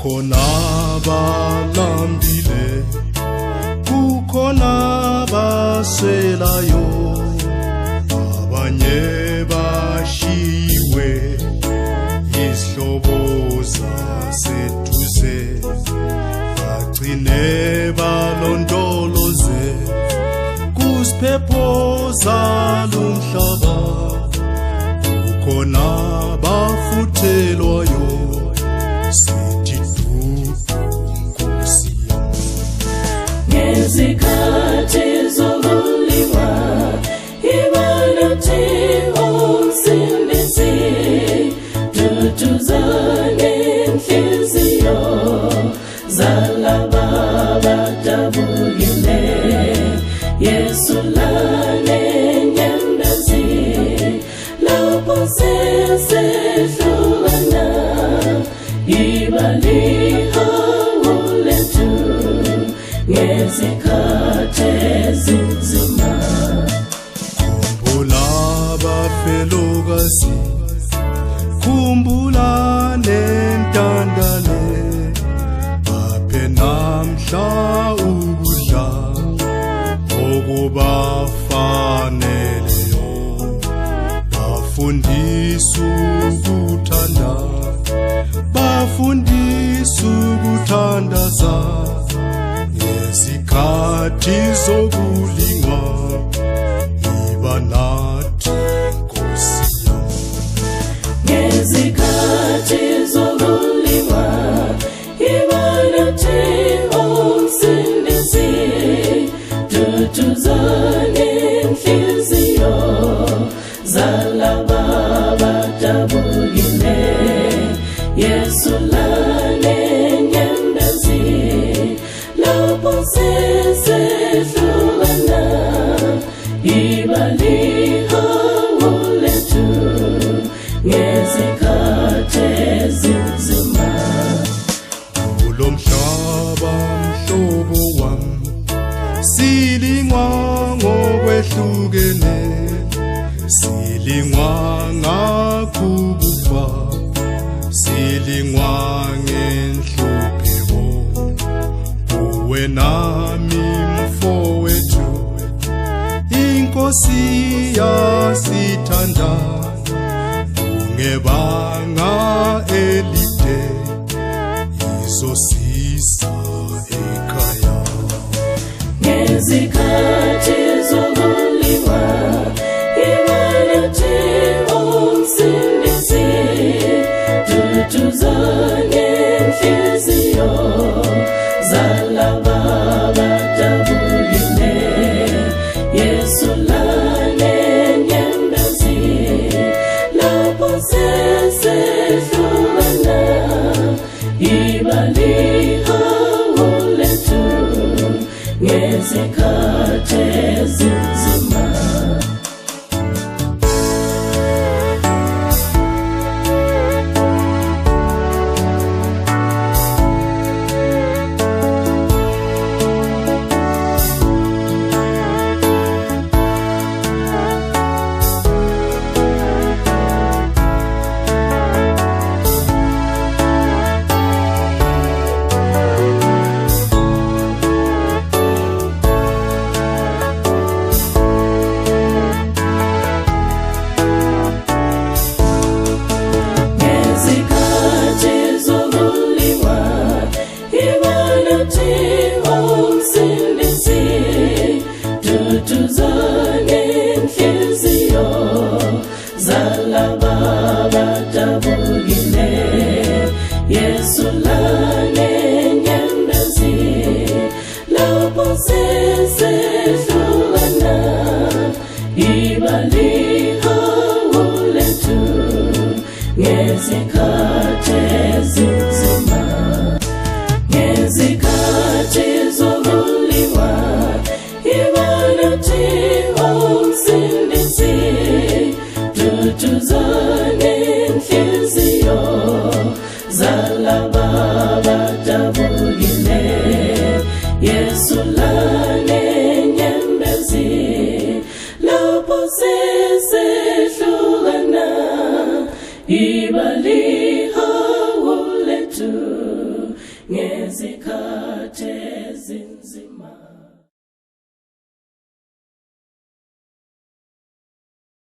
Kukhona balambile, kukhona baswelayo, abanye bashiwe izihlobo zaseduze, bagcine balondoloze kusiphepho zalomhlaba. Kukhona bafuthelwayo, sithi dudu Nkosi yami. Ngezikhathi zokuliwa ibanathi umsindisi, duduzane inhliziyo zalaba abadabukile. Yesu lane nyembezi lapho sesehlukana, ibalihawu lethu ngezikhathi ezinzima. Khumbula bafelokazi, khumbula nentandane, baphe namhla ukudla okubafaneleyo. Bafundisa ukuthanda, bafundisa ukuthandaza ngezikhathi zokulingwa. Iba nathi Nkosi yami. Ngezikhathi zokuliwa ibanathi umsindisi, duduzane inhliziyo zalaba abadabukile. Yesu lane nyembezi lapho sesehlukana, ibalihawu lethu ngezikhathi ezinzima. Kulo mhlaba mhlobo wami, silingwa ngokwehlukene, silingwa ngakukufa, silingwa ngenhlupheko. Uwe nami mfowethu, Inkosi yasithanda, ungebanga elide izosisa ekhaya. Ngezikhathi zokuliwa ibanathi umsindisi, duduzane inhliziyo zalaba abadabukile. Yesu lane nyembezi lapho sesehlukana, ibalihawu lethu ngezikhathi ezinzima. Duduzane inhliziyo zalaba abadabukile. Yesu lane nyembezi lapho sesehlukana, ibalihawu lethu ngezikhathi ezinzima. Ngezikhathi zokuliwa ibanathi umsindisi, duduzane inhliziyo zalaba abadabukile. Yesu lane nyembezi lapho sesehlukana, ibalihawu lethu wethu ngezikhathi